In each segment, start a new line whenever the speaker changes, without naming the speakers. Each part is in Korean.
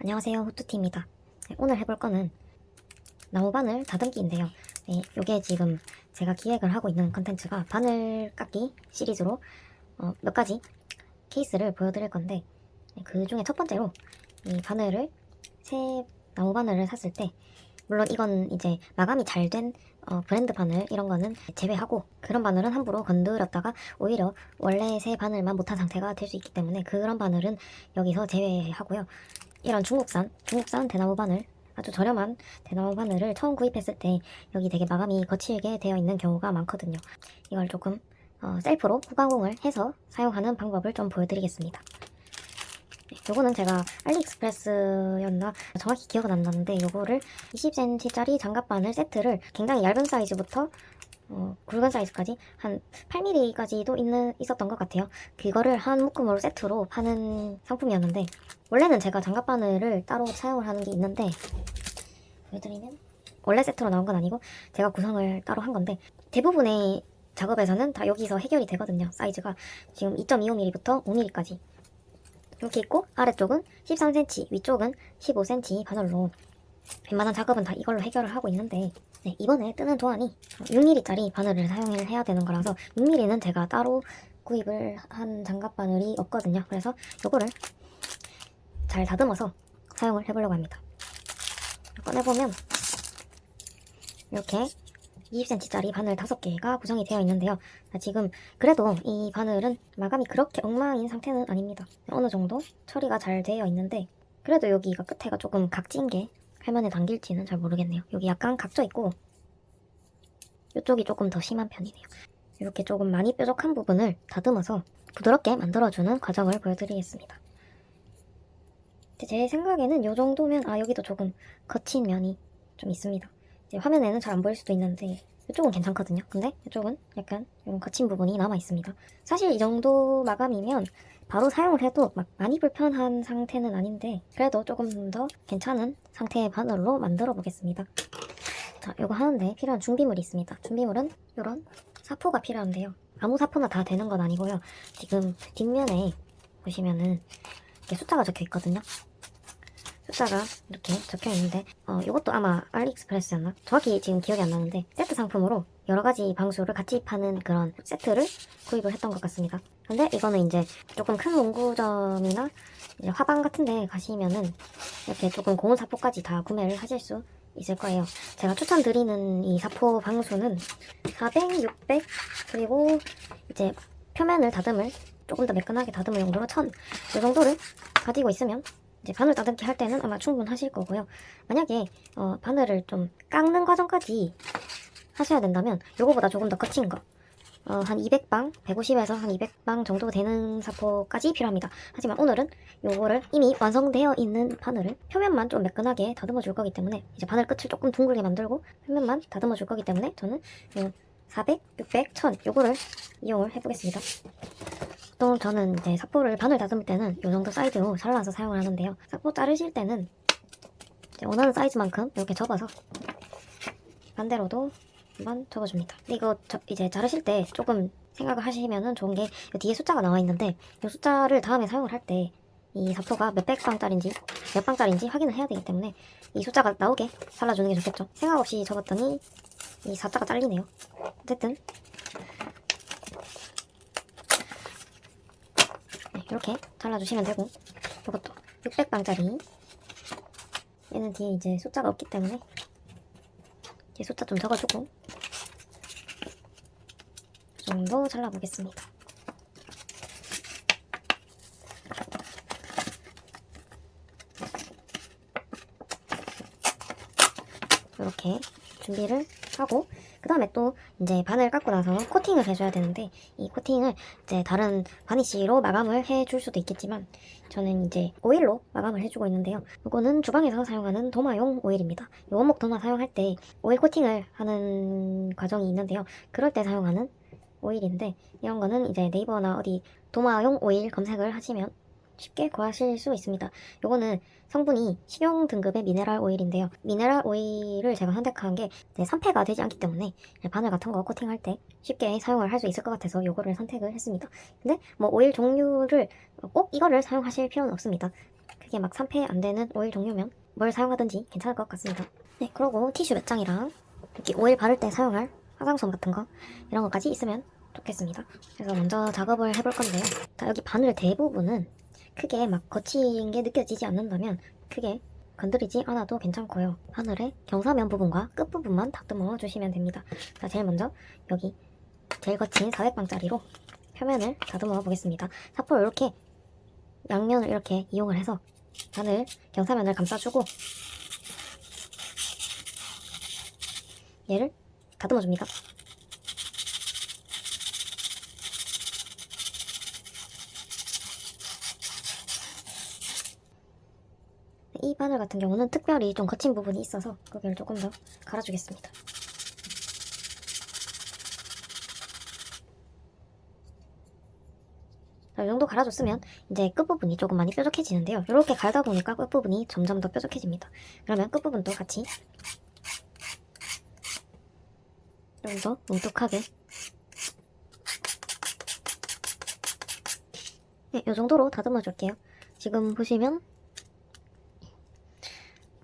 안녕하세요, 후투티입니다. 오늘 해볼 거는 나무바늘 다듬기인데요. 요게 지금 제가 기획을 하고 있는 컨텐츠가 바늘 깎기 시리즈로 몇 가지 케이스를 보여드릴 건데, 그 중에 첫 번째로 이 바늘을 새 나무 바늘을 샀을 때, 물론 이건 이제 마감이 잘 된 브랜드 바늘 이런 거는 제외하고, 그런 바늘은 함부로 건드렸다가 오히려 원래 새 바늘만 못한 상태가 될 수 있기 때문에 그런 바늘은 여기서 제외하고요. 이런 중국산 대나무 바늘, 아주 저렴한 대나무 바늘을 처음 구입했을 때 여기 되게 마감이 거칠게 되어 있는 경우가 많거든요. 이걸 조금 셀프로 후가공을 해서 사용하는 방법을 좀 보여드리겠습니다. 요거는 제가 알리익스프레스였나 정확히 기억은 안 나는데, 요거를 20cm짜리 장갑바늘 세트를 굉장히 얇은 사이즈부터 굵은 사이즈까지 한 8mm까지도 있었던 것 같아요. 그거를 한 묶음으로 세트로 파는 상품이었는데, 원래는 제가 장갑바늘을 따로 사용을 하는 게 있는데, 보여드리면 원래 세트로 나온 건 아니고 제가 구성을 따로 한 건데, 대부분의 작업에서는 다 여기서 해결이 되거든요. 사이즈가 지금 2.25mm부터 5mm까지 이렇게 있고, 아래쪽은 13cm, 위쪽은 15cm 바늘로 웬만한 작업은 다 이걸로 해결을 하고 있는데, 이번에 뜨는 도안이 6mm짜리 바늘을 사용을 해야 되는 거라서 6mm는 제가 따로 구입을 한 장갑 바늘이 없거든요. 그래서 이거를 잘 다듬어서 사용을 해보려고 합니다. 꺼내보면 이렇게 20cm짜리 바늘 5개가 구성이 되어 있는데요. 지금 그래도 이 바늘은 마감이 그렇게 엉망인 상태는 아닙니다. 어느 정도 처리가 잘 되어 있는데, 그래도 여기가 끝에가 조금 각진 게 할만에 당길지는 잘 모르겠네요. 여기 약간 각져 있고 이쪽이 조금 더 심한 편이네요. 이렇게 조금 많이 뾰족한 부분을 다듬어서 부드럽게 만들어주는 과정을 보여드리겠습니다. 제 생각에는 이 정도면, 여기도 조금 거친 면이 좀 있습니다. 이제 화면에는 잘 안 보일 수도 있는데 이쪽은 괜찮거든요. 근데 이쪽은 약간 이런 거친 부분이 남아 있습니다. 사실 이 정도 마감이면 바로 사용을 해도 막 많이 불편한 상태는 아닌데, 그래도 조금 더 괜찮은 상태의 바늘로 만들어 보겠습니다. 자, 이거 하는데 필요한 준비물이 있습니다. 준비물은 이런 사포가 필요한데요. 아무 사포나 다 되는 건 아니고요. 지금 뒷면에 보시면은 이렇게 숫자가 적혀 있거든요. 숫자가 이렇게 적혀 있는데, 이것도 아마 알리익스프레스였나? 정확히 지금 기억이 안 나는데, 세트 상품으로 여러 가지 방수를 같이 파는 그런 세트를 구입을 했던 것 같습니다. 근데 이거는 이제 조금 큰 문구점이나 이제 화방 같은 데 가시면은 이렇게 조금 고운 사포까지 다 구매를 하실 수 있을 거예요. 제가 추천드리는 이 사포 방수는 400, 600, 그리고 이제 표면을 다듬을, 조금 더 매끈하게 다듬을 용도로 1000, 이 정도를 가지고 있으면 이제 바늘 다듬기 할 때는 아마 충분하실 거고요. 만약에 바늘을 좀 깎는 과정까지 하셔야 된다면 요거보다 조금 더 거친 거, 한 200방, 150에서 한 200방 정도 되는 사포까지 필요합니다. 하지만 오늘은 요거를 이미 완성되어 있는 바늘을 표면만 좀 매끈하게 다듬어 줄 거기 때문에, 이제 바늘 끝을 조금 둥글게 만들고 표면만 다듬어 줄 거기 때문에 저는 400, 600, 1000 요거를 이용을 해보겠습니다. 보통 저는 이제 사포를 바늘 다듬을 때는 요 정도 사이즈로 잘라서 사용을 하는데요. 사포 자르실 때는 이제 원하는 사이즈만큼 이렇게 접어서 반대로도 한번 접어줍니다. 근데 이거 이제 자르실 때 조금 생각을 하시면은 좋은 게, 뒤에 숫자가 나와 있는데 이 숫자를 다음에 사용을 할 때 이 사포가 몇백 방짜리인지 몇 방짜리인지 확인을 해야 되기 때문에 이 숫자가 나오게 잘라주는 게 좋겠죠. 생각 없이 접었더니 이 4자가 잘리네요. 어쨌든 이렇게 잘라주시면 되고, 이것도 600방짜리, 얘는 뒤에 이제 숫자가 없기 때문에 뒤에 숫자 좀 적어주고 이 정도 잘라보겠습니다. 이렇게 준비를 하고, 그 다음에 또 이제 바늘 깎고 나서 코팅을 해줘야 되는데, 이 코팅을 이제 다른 바니쉬로 마감을 해줄 수도 있겠지만 저는 이제 오일로 마감을 해주고 있는데요. 이거는 주방에서 사용하는 도마용 오일입니다. 이 원목 도마 사용할 때 오일 코팅을 하는 과정이 있는데요. 그럴 때 사용하는 오일인데, 이런 거는 이제 네이버나 어디 도마용 오일 검색을 하시면 쉽게 구하실 수 있습니다. 요거는 성분이 식용 등급의 미네랄 오일인데요. 미네랄 오일을 제가 선택한 게 산패가 되지 않기 때문에 바늘 같은 거 코팅할 때 쉽게 사용을 할 수 있을 것 같아서 요거를 선택을 했습니다. 근데 뭐 오일 종류를 꼭 이거를 사용하실 필요는 없습니다. 이게 막 산패 안 되는 오일 종류면 뭘 사용하든지 괜찮을 것 같습니다. 네, 그리고 티슈 몇 장이랑 이렇게 오일 바를 때 사용할 화장솜 같은 거 이런 것까지 있으면 좋겠습니다. 그래서 먼저 작업을 해볼 건데요. 자, 여기 바늘 대부분은 크게 막 거친 게 느껴지지 않는다면 크게 건드리지 않아도 괜찮고요. 바늘의 경사면 부분과 끝부분만 다듬어 주시면 됩니다. 자, 제일 먼저 여기 제일 거친 400방짜리로 표면을 다듬어 보겠습니다. 사포를 이렇게 양면을 이렇게 이용을 해서 바늘 경사면을 감싸주고 얘를 다듬어 줍니다. 이 바늘 같은 경우는 특별히 좀 거친 부분이 있어서 거기를 조금 더 갈아주겠습니다. 이 정도 갈아줬으면 이제 끝부분이 조금 많이 뾰족해지는데요. 이렇게 갈다 보니까 끝부분이 점점 더 뾰족해집니다. 그러면 끝부분도 같이 좀 더 뭉툭하게 네, 이 정도로 다듬어 줄게요. 지금 보시면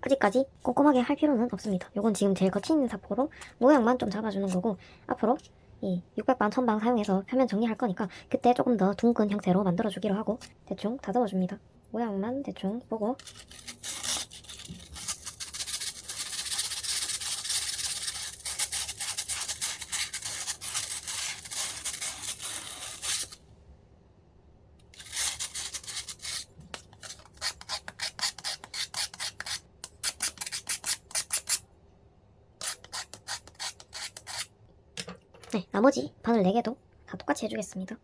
아직까지 꼼꼼하게 할 필요는 없습니다. 요건 지금 제일 거친 사포로 모양만 좀 잡아주는 거고 앞으로 이 600방, 1000방 사용해서 표면 정리할 거니까 그때 조금 더 둥근 형태로 만들어주기로 하고 대충 다듬어줍니다. 모양만 대충 보고 네, 나머지 바늘 4개도 다 똑같이 해주겠습니다.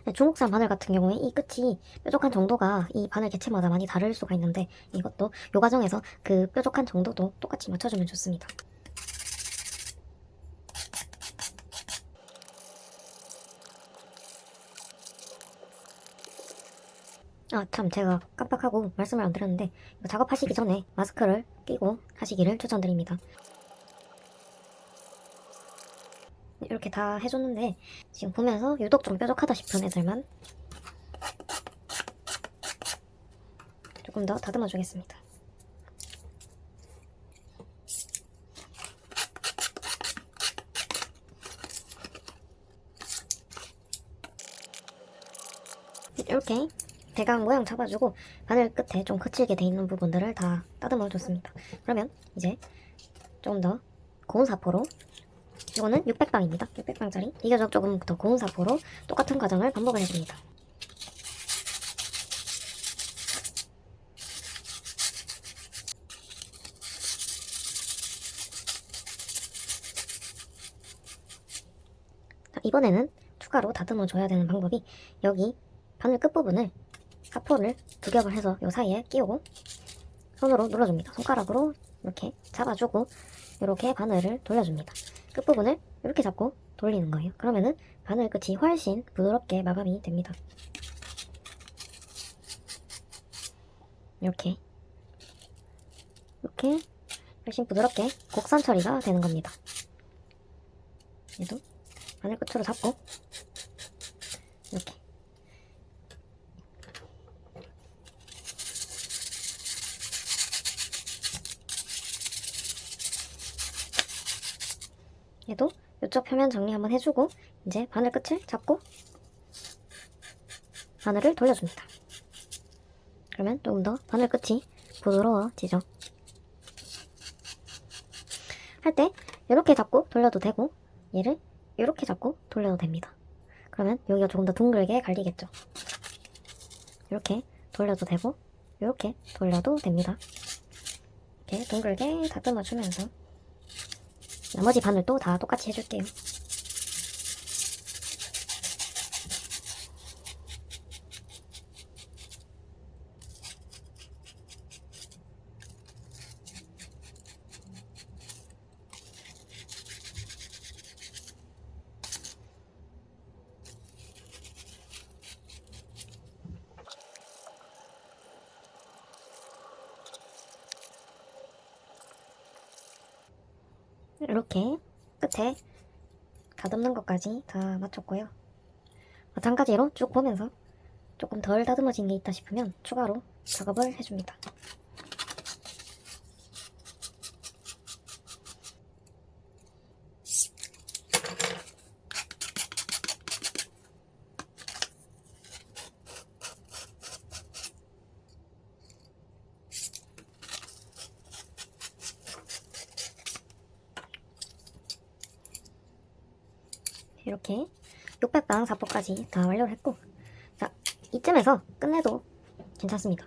네, 중국산 바늘 같은 경우에 이 끝이 뾰족한 정도가 이 바늘 개체마다 많이 다를 수가 있는데 이것도 요 과정에서 그 뾰족한 정도도 똑같이 맞춰주면 좋습니다. 아, 참 제가 깜빡하고 말씀을 안 드렸는데 작업하시기 전에 마스크를 끼고 하시기를 추천드립니다. 이렇게 다 해줬는데 지금 보면서 유독 좀 뾰족하다 싶은 애들만 조금 더 다듬어 주겠습니다. 이렇게 대강 모양 잡아주고 바늘 끝에 좀 거칠게 돼 있는 부분들을 다 다듬어 줬습니다. 그러면 이제 조금 더 고운 사포로 이거는 600방입니다. 600방짜리 비교적 조금 더 고운 사포로 똑같은 과정을 반복을 해줍니다. 자, 이번에는 추가로 다듬어 줘야 되는 방법이 여기 바늘 끝부분을 사포를 두 겹을 해서 요 사이에 끼우고 손으로 눌러줍니다. 손가락으로 이렇게 잡아주고 이렇게 바늘을 돌려줍니다. 끝부분을 이렇게 잡고 돌리는 거예요. 그러면은 바늘 끝이 훨씬 부드럽게 마감이 됩니다. 이렇게 훨씬 부드럽게 곡선 처리가 되는 겁니다. 얘도 바늘 끝으로 잡고 이렇게 얘도 이쪽 표면 정리 한번 해주고 이제 바늘 끝을 잡고 바늘을 돌려줍니다. 그러면 조금 더 바늘 끝이 부드러워지죠. 할 때 이렇게 잡고 돌려도 되고 얘를 이렇게 잡고 돌려도 됩니다. 그러면 여기가 조금 더 둥글게 갈리겠죠. 이렇게 돌려도 되고 이렇게 돌려도 됩니다. 이렇게 둥글게 다듬어주면서 나머지 바늘도 다 똑같이 해줄게요. 이렇게 끝에 다듬는 것까지 다 마쳤고요. 마찬가지로 쭉 보면서 조금 덜 다듬어진 게 있다 싶으면 추가로 작업을 해줍니다. 이렇게 600방 사포까지 다 완료를 했고, 자, 이쯤에서 끝내도 괜찮습니다.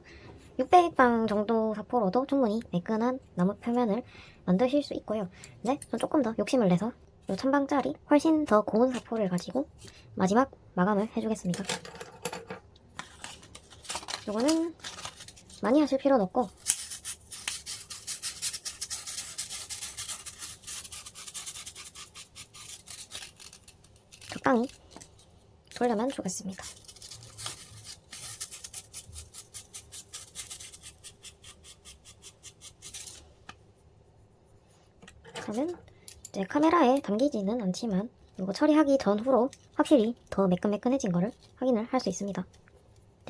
600방 정도 사포로도 충분히 매끈한 나무 표면을 만드실 수 있고요. 근데 전 조금 더 욕심을 내서 이 1000방짜리 훨씬 더 고운 사포를 가지고 마지막 마감을 해주겠습니다. 요거는 많이 하실 필요는 없고 적당히 돌려만 주겠습니다. 그러면 이제 카메라에 담기지는 않지만 이거 처리하기 전후로 확실히 더 매끈매끈해진 거를 확인을 할 수 있습니다.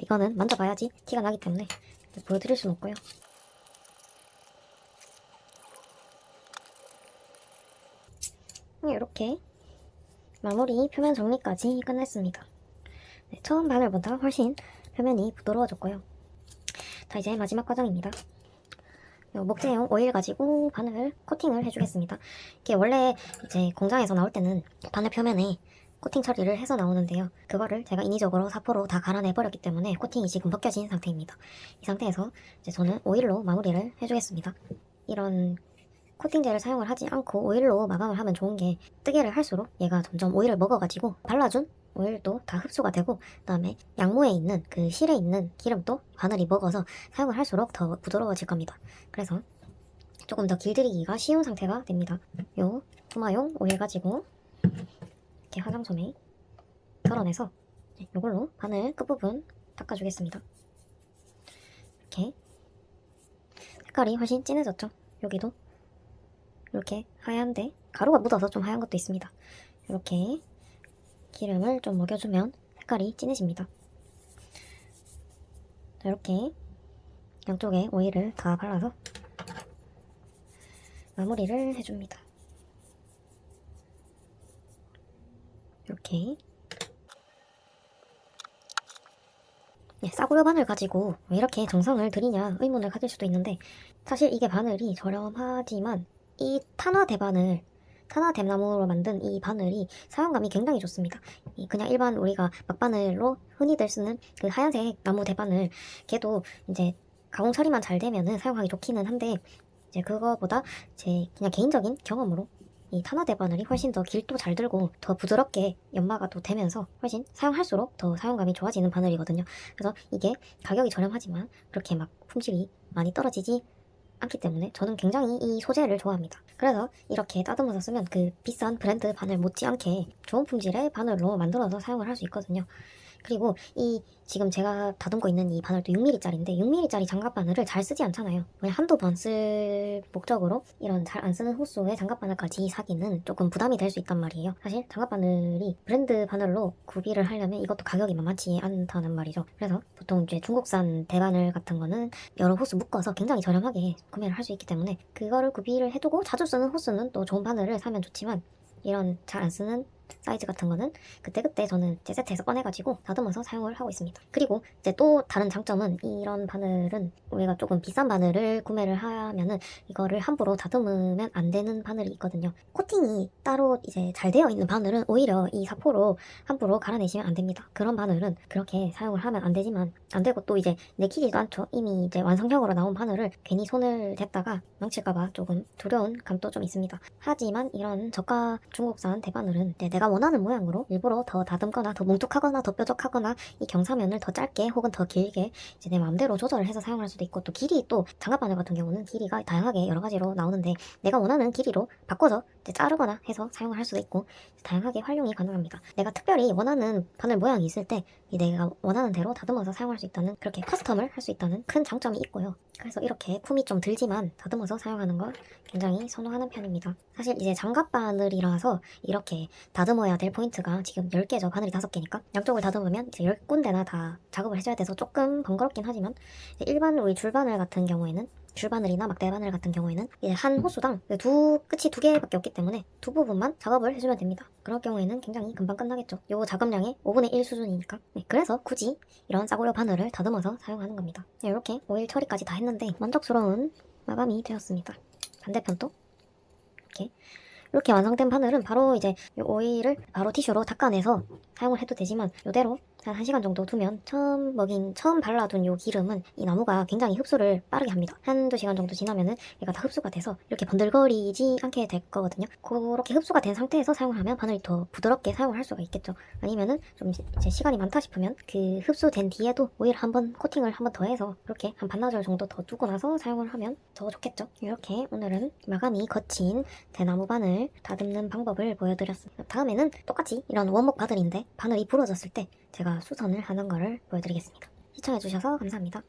이거는 만져봐야지 티가 나기 때문에 보여드릴 수는 없고요. 이렇게 마무리 표면 정리까지 끝냈습니다. 네, 처음 바늘보다 훨씬 표면이 부드러워졌고요. 자, 이제 마지막 과정입니다. 목재용 오일 가지고 바늘 코팅을 해주겠습니다. 이게 원래 이제 공장에서 나올 때는 바늘 표면에 코팅 처리를 해서 나오는데요. 그거를 제가 인위적으로 사포로 다 갈아내버렸기 때문에 코팅이 지금 벗겨진 상태입니다. 이 상태에서 이제 저는 오일로 마무리를 해주겠습니다. 이런 코팅제를 사용을 하지 않고 오일로 마감을 하면 좋은 게 뜨개를 할수록 얘가 점점 오일을 먹어가지고 발라준 오일도 다 흡수가 되고, 그 다음에 양모에 있는 그 실에 있는 기름도 바늘이 먹어서 사용을 할수록 더 부드러워질 겁니다. 그래서 조금 더 길들이기가 쉬운 상태가 됩니다. 요 푸마용 오일 가지고 이렇게 화장솜에 덜어내서 이걸로 바늘 끝부분 닦아주겠습니다. 이렇게 색깔이 훨씬 진해졌죠. 여기도 이렇게 하얀데 가루가 묻어서 좀 하얀 것도 있습니다. 이렇게 기름을 좀 먹여주면 색깔이 진해집니다. 자, 이렇게 양쪽에 오일을 다 발라서 마무리를 해줍니다. 이렇게 싸구려 바늘 가지고 왜 이렇게 정성을 들이냐 의문을 가질 수도 있는데, 사실 이게 바늘이 저렴하지만 이 탄화대나무로 만든 이 바늘이 사용감이 굉장히 좋습니다. 그냥 일반 우리가 막바늘로 흔히들 쓰는 그 하얀색 나무 대바늘, 걔도 이제 가공 처리만 잘 되면은 사용하기 좋기는 한데, 이제 그거보다 제 그냥 개인적인 경험으로 이 탄화대바늘이 훨씬 더 길도 잘 들고 더 부드럽게 연마가 또 되면서 훨씬 사용할수록 더 사용감이 좋아지는 바늘이거든요. 그래서 이게 가격이 저렴하지만 그렇게 막 품질이 많이 떨어지지 않기 때문에 저는 굉장히 이 소재를 좋아합니다. 그래서 이렇게 따듬어서 쓰면 그 비싼 브랜드 바늘 못지않게 좋은 품질의 바늘로 만들어서 사용을 할 수 있거든요. 그리고 이 지금 제가 다듬고 있는 이 바늘도 6mm짜리인데 6mm짜리 장갑 바늘을 잘 쓰지 않잖아요. 그냥 한두 번 쓸 목적으로 이런 잘 안 쓰는 호수의 장갑 바늘까지 사기는 조금 부담이 될 수 있단 말이에요. 사실 장갑 바늘이 브랜드 바늘로 구비를 하려면 이것도 가격이 만만치 않다는 말이죠. 그래서 보통 이제 중국산 대바늘 같은 거는 여러 호수 묶어서 굉장히 저렴하게 구매를 할 수 있기 때문에 그거를 구비를 해두고 자주 쓰는 호수는 또 좋은 바늘을 사면 좋지만, 이런 잘 안 쓰는 사이즈 같은 거는 그때그때 저는 제 세트에서 꺼내가지고 다듬어서 사용을 하고 있습니다. 그리고 이제 또 다른 장점은 이런 바늘은 우리가 조금 비싼 바늘을 구매를 하면은 이거를 함부로 다듬으면 안 되는 바늘이 있거든요. 코팅이 따로 이제 잘 되어 있는 바늘은 오히려 이 사포로 함부로 갈아내시면 안 됩니다. 그런 바늘은 그렇게 사용을 하면 안 되지만 안 되고 또 이제 내키지도 않죠. 이미 이제 완성형으로 나온 바늘을 괜히 손을 댔다가 망칠까봐 조금 두려운 감도 좀 있습니다. 하지만 이런 저가 중국산 대바늘은 내가 원하는 모양으로 일부러 더 다듬거나 더 뭉툭하거나 더 뾰족하거나 이 경사면을 더 짧게 혹은 더 길게 이제 내 마음대로 조절을 해서 사용할 수도 있고 또 길이 또 장갑바늘 같은 경우는 길이가 다양하게 여러 가지로 나오는데 내가 원하는 길이로 바꿔서 이제 자르거나 해서 사용을 할 수도 있고 다양하게 활용이 가능합니다. 내가 특별히 원하는 바늘 모양이 있을 때 내가 원하는 대로 다듬어서 사용할 수 있다는 그렇게 커스텀을 할 수 있다는 큰 장점이 있고요. 그래서 이렇게 품이 좀 들지만 다듬어서 사용하는 걸 굉장히 선호하는 편입니다. 사실 이제 장갑 바늘이라서 이렇게 다듬어야 될 포인트가 지금 10개죠. 바늘이 5개니까 양쪽을 다듬으면 이제 10군데나 다 작업을 해줘야 돼서 조금 번거롭긴 하지만 일반 우리 줄바늘 같은 경우에는 줄바늘이나 막대바늘 같은 경우에는 이제 한 호수당 끝이 2개밖에 없기 때문에 두 부분만 작업을 해주면 됩니다. 그럴 경우에는 굉장히 금방 끝나겠죠. 요 작업량의 5분의 1 수준이니까. 그래서 굳이 이런 싸구려 바늘을 다듬어서 사용하는 겁니다. 이렇게 오일 처리까지 다 했는데 만족스러운 마감이 되었습니다. 반대편도 이렇게 완성된 바늘은 바로 이제 이 오일을 바로 티슈로 닦아내서 사용을 해도 되지만 이대로 한 1시간 정도 두면 처음 발라둔 요 기름은 이 나무가 굉장히 흡수를 빠르게 합니다. 1~2시간 정도 지나면은 얘가 다 흡수가 돼서 이렇게 번들거리지 않게 될 거거든요. 그렇게 흡수가 된 상태에서 사용을 하면 바늘이 더 부드럽게 사용을 할 수가 있겠죠. 아니면은 좀 이제 시간이 많다 싶으면 그 흡수된 뒤에도 오일 한번 코팅을 한번 더 해서 이렇게 한 반나절 정도 더 두고 나서 사용을 하면 더 좋겠죠. 이렇게 오늘은 마감이 거친 대나무 바늘 다듬는 방법을 보여드렸습니다. 다음에는 똑같이 이런 원목 바늘인데 바늘이 부러졌을 때 제가 수선을 하는 거를 보여드리겠습니다. 시청해주셔서 감사합니다.